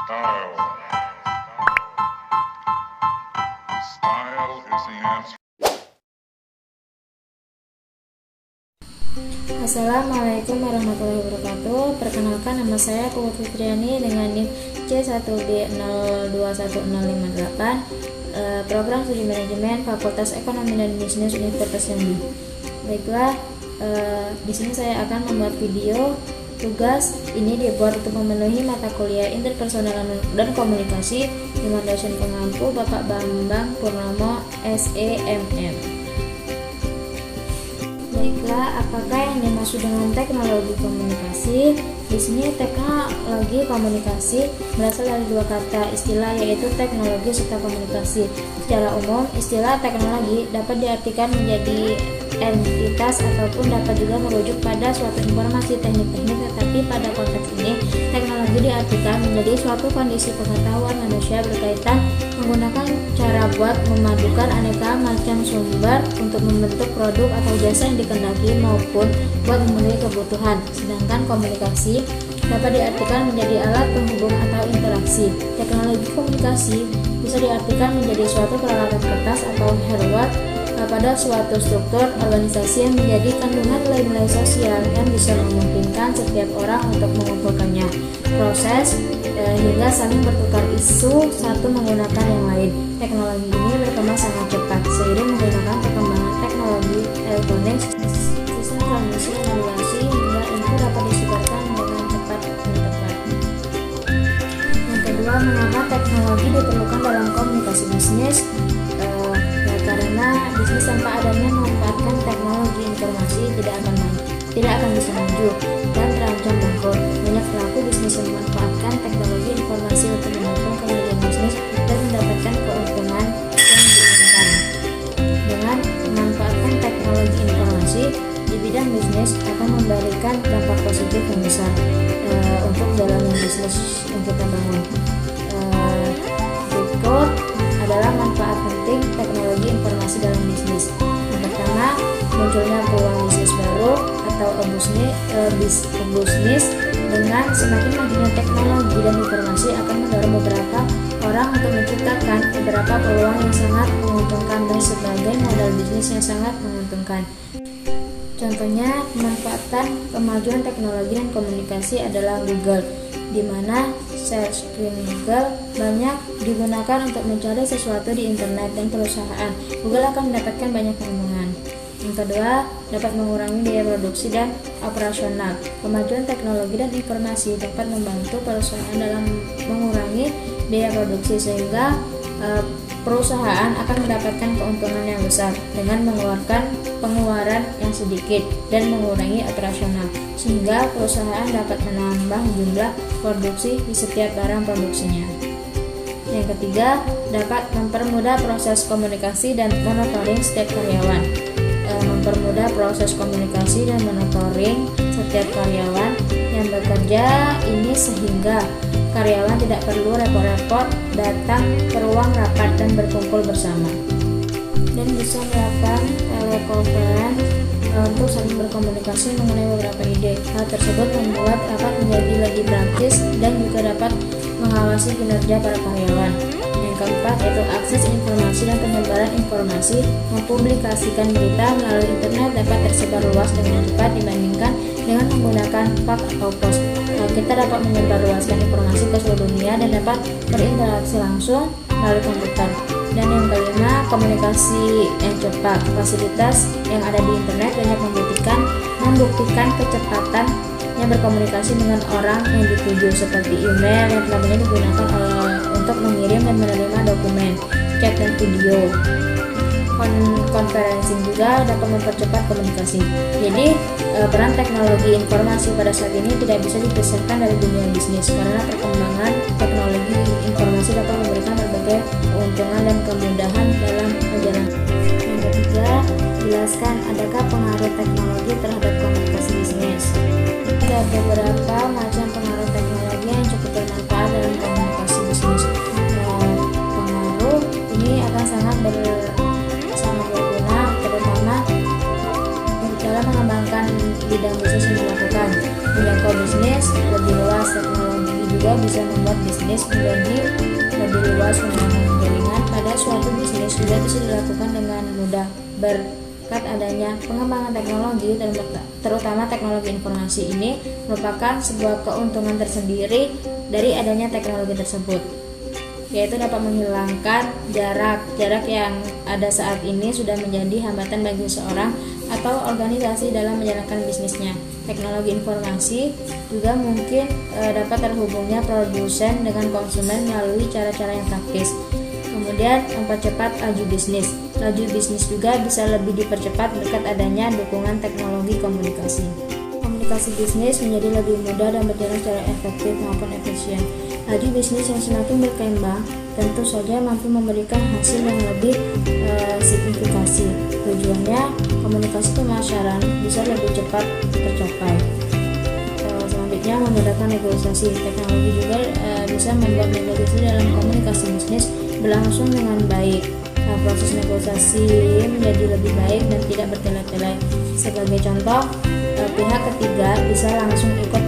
Style. Style is the answer. Assalamualaikum warahmatullahi wabarakatuh. Perkenalkan, nama saya Putri Fitriani dengan NIM C1B021058, Program Studi Manajemen Fakultas Ekonomi dan Bisnis Universitas Jambi. Baiklah, di sini saya akan membuat video. Tugas ini dibuat untuk memenuhi mata kuliah Interpersonal dan Komunikasi dengan dosen pengampu Bapak Bambang Purnomo SEMM. Baiklah, apakah yang dimaksud dengan teknologi komunikasi? Di sini teknologi komunikasi berasal dari dua kata istilah, yaitu teknologi serta komunikasi. Secara umum, istilah teknologi dapat diartikan menjadi entitas ataupun dapat juga merujuk pada suatu informasi teknik-teknik, tetapi pada konteks ini teknologi diartikan menjadi suatu kondisi pengetahuan manusia berkaitan menggunakan cara buat memadukan aneka macam sumber untuk membentuk produk atau jasa yang dikehendaki maupun buat memenuhi kebutuhan. Sedangkan komunikasi dapat diartikan menjadi alat penghubung atau interaksi. Teknologi komunikasi bisa diartikan menjadi suatu peralatan kertas atau hardware pada suatu struktur organisasi yang menjadi kandungan nilai-nilai sosial yang bisa memungkinkan setiap orang untuk mengumpulkannya, proses hingga saling bertukar isu satu menggunakan yang lain. Teknologi ini berkembang sangat cepat seiring menggunakan perkembangan teknologi elektronik, sistem transmisi navigasi hingga info dapat disebarkan dengan cepat dan tepat. Yang kedua, mengapa teknologi diperlukan dalam komunikasi bisnis? Karena bisnis tanpa adanya memanfaatkan teknologi informasi tidak akan bisa maju dan terancam bangkrut. Banyak pelaku bisnis yang memanfaatkan teknologi informasi untuk mendukung kemajuan bisnis dan mendapatkan keuntungan yang diinginkan. Dengan memanfaatkan teknologi informasi di bidang bisnis akan memberikan dampak positif yang besar untuk jalannya bisnis yang kita bangun. Berikut adalah manfaat penting teknologi informasi dalam bisnis. Yang pertama, munculnya peluang bisnis baru atau bisnis. Dengan semakin majunya teknologi dan informasi akan mendorong beberapa orang untuk menciptakan beberapa peluang yang sangat menguntungkan dan sebagai modal bisnis yang sangat menguntungkan. Contohnya, pemanfaatan kemajuan teknologi dan komunikasi adalah Google, di mana search screen Google banyak digunakan untuk mencari sesuatu di internet dan perusahaan. Google akan mendapatkan banyak keuntungan. Yang kedua, dapat mengurangi biaya produksi dan operasional. Kemajuan teknologi dan informasi dapat membantu perusahaan dalam mengurangi biaya produksi sehingga perusahaan akan mendapatkan keuntungan yang besar dengan mengeluarkan pengeluaran yang sedikit dan mengurangi operasional, sehingga perusahaan dapat menambah jumlah produksi di setiap barang produksinya. Yang ketiga, dapat mempermudah proses komunikasi dan monitoring setiap karyawan. Mempermudah proses komunikasi dan monitoring setiap karyawan yang bekerja ini sehingga karyawan tidak perlu repot-repot datang ke ruang rapat dan berkumpul bersama, dan bisa melakukan telekonferensi untuk saling berkomunikasi mengenai beberapa ide. Hal tersebut membuat rapat menjadi lebih praktis dan juga dapat mengawasi kinerja para karyawan. Yang keempat, yaitu akses informasi dan penyebaran informasi. Mempublikasikan berita melalui internet dapat tersebar luas dengan cepat dibandingkan dengan menggunakan fax atau pos. Kita dapat menyebarluaskan informasi ke seluruh dunia dan dapat berinteraksi langsung melalui komputer. Dan yang kelima, komunikasi yang cepat. Fasilitas yang ada di internet banyak membuktikan kecepatan yang berkomunikasi dengan orang yang dituju, seperti email yang telah banyak digunakan untuk mengirim dan menerima dokumen, chat dan video. Konferensi juga dapat mempercepat komunikasi. Jadi, peran teknologi informasi pada saat ini tidak bisa dipisahkan dari dunia bisnis, karena perkembangan teknologi informasi dapat memberikan berbagai keuntungan dan kemudahan dalam menjalankan. Yang ketiga, jelaskan adakah pengaruh teknologi terhadap komunikasi bisnis. Ada beberapa macam pengaruh teknologi yang cukup bermanfaat dalam komunikasi bisnis. Pengaruh ini akan sangat berguna, terutama dalam mengembangkan bidang bisnis yang dilakukan. Menjangkau bisnis lebih luas. Teknologi juga juga bisa membuat bisnis menjadi lebih luas. Membangun jaringan pada suatu bisnis juga bisa dilakukan dengan mudah berkat adanya pengembangan teknologi, terutama teknologi informasi. Ini merupakan sebuah keuntungan tersendiri dari adanya teknologi tersebut, yaitu dapat menghilangkan jarak yang ada saat ini sudah menjadi hambatan bagi seorang atau organisasi dalam menjalankan bisnisnya. Teknologi informasi juga mungkin dapat terhubungnya produsen dengan konsumen melalui cara-cara yang praktis. Kemudian mempercepat laju bisnis. Laju bisnis juga bisa lebih dipercepat berkat adanya dukungan teknologi komunikasi. Komunikasi bisnis menjadi lebih mudah dan berjalan secara efektif maupun efisien. Laju bisnis yang semakin berkembang tentu saja mampu memberikan hasil yang lebih signifikasi. Tujuannya komunikasi pemasaran bisa lebih cepat tercapai. Selanjutnya menggunakan negosiasi. Teknologi juga bisa membuat negosiasi dalam komunikasi bisnis berlangsung dengan baik. Proses negosiasi menjadi lebih baik dan tidak bertele-tele. Sebagai contoh, pihak ketiga bisa langsung ikut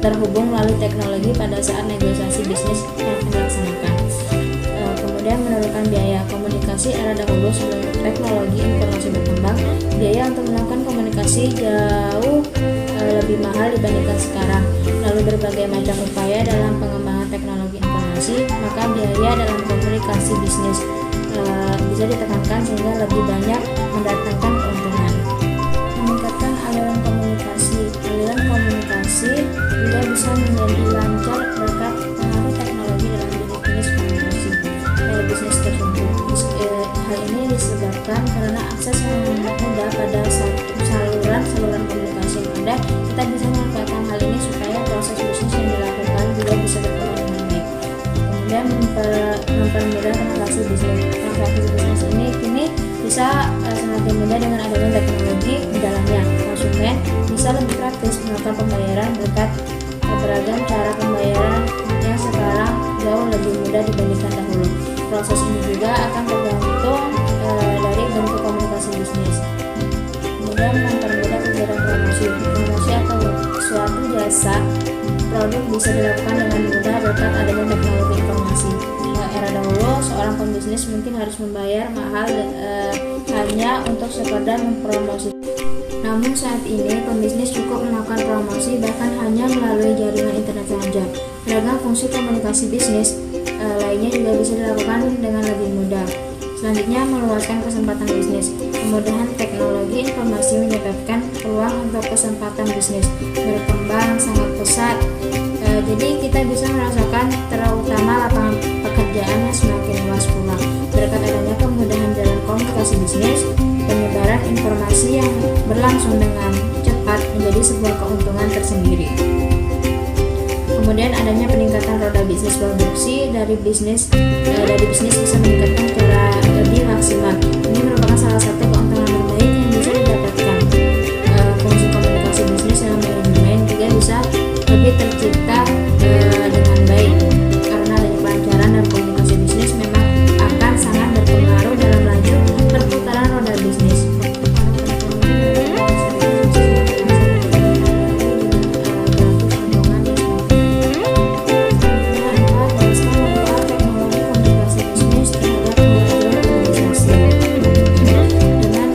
terhubung melalui teknologi pada saat negosiasi bisnis yang dilaksanakan. Kemudian menurunkan biaya. Komunikasi era dahulu sebelum teknologi informasi berkembang, biaya untuk melakukan komunikasi jauh lebih mahal dibandingkan sekarang. Lalu berbagai macam upaya dalam pengembangan teknologi informasi, maka biaya dalam komunikasi bisnis bisa ditekankan sehingga lebih banyak mendatangkan keuntungan. Meningkatkan aliran komunikasi. Aliran komunikasi juga bisa menjadi lancar berkat pengaruh teknologi dalam bisnis komunikasi bisnis tersebut. Hal ini disebabkan karena akses yang mudah pada saluran komunikasi yang ada. Kita bisa memanfaatkan hal ini supaya proses bisnis yang dilakukan juga bisa berkembang dengan baik. Kemudian mempermudah transaksi bisnis. Transaksi bisnis ini kini bisa semakin mudah dengan adanya teknologi di dalamnya. Konsumen bisa lebih praktis melakukan pembayaran berkat beragam cara pembayaran yang sekarang jauh lebih mudah dibandingkan dahulu. Proses ini juga akan tergantung dari bentuk komunikasi bisnis. Kemudian mempermudah kegiatan promosi. Promosi atau suatu jasa produk bisa dilakukan dengan mudah berkat adanya teknologi informasi. Era dahulu, seorang pembisnis mungkin harus membayar mahal hanya untuk sekedar mempromosi. Namun saat ini, pembisnis cukup melakukan promosi bahkan hanya melalui jaringan internet saja. Beragam fungsi komunikasi bisnis lainnya juga bisa dilakukan dengan lebih mudah. Selanjutnya, meluaskan kesempatan bisnis. Kemudahan teknologi informasi menyebabkan peluang untuk kesempatan bisnis berkembang sangat pesat. Jadi kita bisa merasakan terutama lapangan pekerjaan yang semakin luas pula. Berkat adanya kemudahan dalam komunikasi bisnis, penyebaran informasi yang berlangsung dengan cepat menjadi sebuah keuntungan tersendiri. Kemudian adanya peningkatan roda bisnis produksi dari bisnis bisa meningkatkan secara lebih maksimal. Ini merupakan salah satu keuntungan terbaik yang bisa didapatkan. Fungsi komunikasi bisnis dalam manajemen juga bisa lebih tercipta dengan baik karena adanya kelancaran dan komunikasi bisnis memang akan sangat berpengaruh dalam laju perputaran roda bisnis. Dengan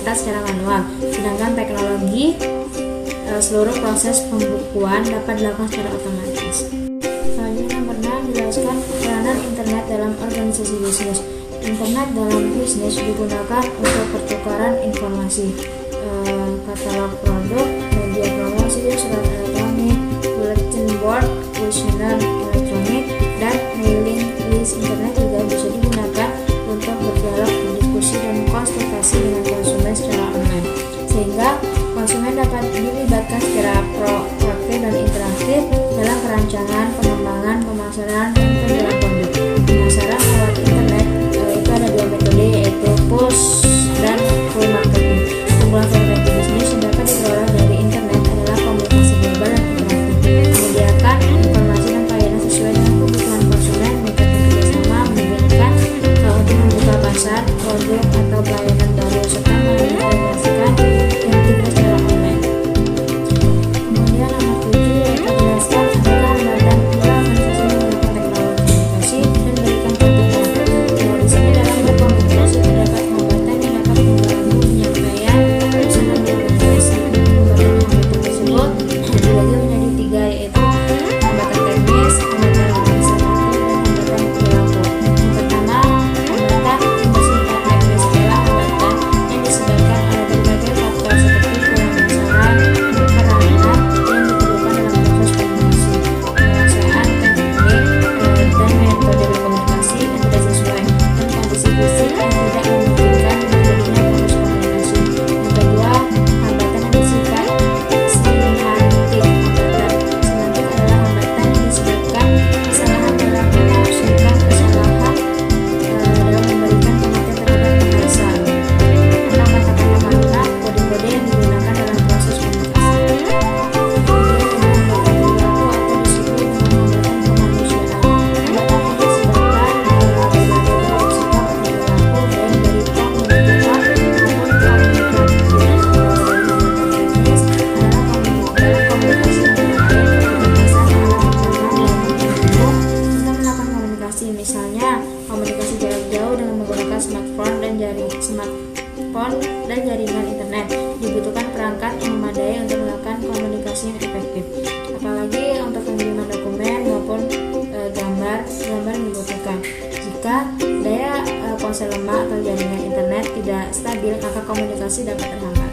mencatat secara manual, sedangkan teknologi seluruh proses pembukuan dapat dilakukan secara otomatis. Selanjutnya yang pernah menjelaskan peranan internet dalam organisasi bisnis. Internet dalam bisnis digunakan untuk pertukaran informasi, katalog produk, media promosi, surat elektronik, bulletin board, kuesioner elektronik, dan mailing list. Internet juga bisa digunakan untuk berdialog, berdiskusi, dan konsultasi dengan konsumen secara online, sehingga konsumen dapat dilibatkan secara proaktif dan interaktif dalam perancangan, pengembangan, pemasaran, dan penjualan produk. Pemasaran lewat internet itu ada dua metode, yaitu push dan pull marketing. Keunggulan variasi bisnis yang dapat dikelola dari internet adalah komunikasi global dan interaktif, menyediakan informasi dan pelayanan sesuai dengan kebutuhan konsumen, meningkatkan kerjasama, memungkinkan untuk membuka pasar, produk, atau pelayanan baru, serta mengintegrasikan yang tugas secara online. Kemudian nomor 7 yaitu jelaskan adalah hambatan pula organisasi menggunakan teknologi komunikasi dan berikan contohnya. Di sini dalam berkomunikasi terdapat hambatan yang dapat mengganggu penyampaian pesan dan komunikasi. Hambatan tersebut dibagi menjadi 3, yaitu hambatan teknis, hambatan administratif, dan hambatan perilaku. Yang pertama, hambatan yang bersifat teknis adalah hambatan yang disebabkan oleh berbagai faktor seperti kurangnya saran, peranan yang diperlukan dalam proses komunikasi, penguasaan teknik dan metode berkomunikasi yang tidak sesuai, dan kondisi fisik yang tidak memungkinkan terjadinya proses komunikasi. Yang kedua, hambatan yang bersifat semantik. Semantik adalah hambatan yang disebabkan kesalahan dalam menafsirkan, kesalahan dalam memberikan pengertian terhadap bahasa, atau kata-kata makna, kode-kode yang digunakan dalam proses komunikasi. Kemudian ada hambatan perilaku atau disiplin dengan hambatan kemanusiaan. Hambatan yang disebabkan berbagai bentuk sikap atau perilaku, baik dari komunikator maupun komunikatif. Dari hambatan teknis adalah dalam komunikasi antara lain keterbatasan alat pertama untuk melakukan komunikasi, misalnya komunikasi jarak jauh dengan menggunakan smartphone dan jaringan internet. Dibutuhkan perangkat yang memadai untuk melakukan komunikasi yang efektif. Apalagi untuk pengiriman dokumen maupun gambar dibutuhkan. Jika daya ponsel lemah atau jaringan internet tidak stabil, maka komunikasi dapat terhambat.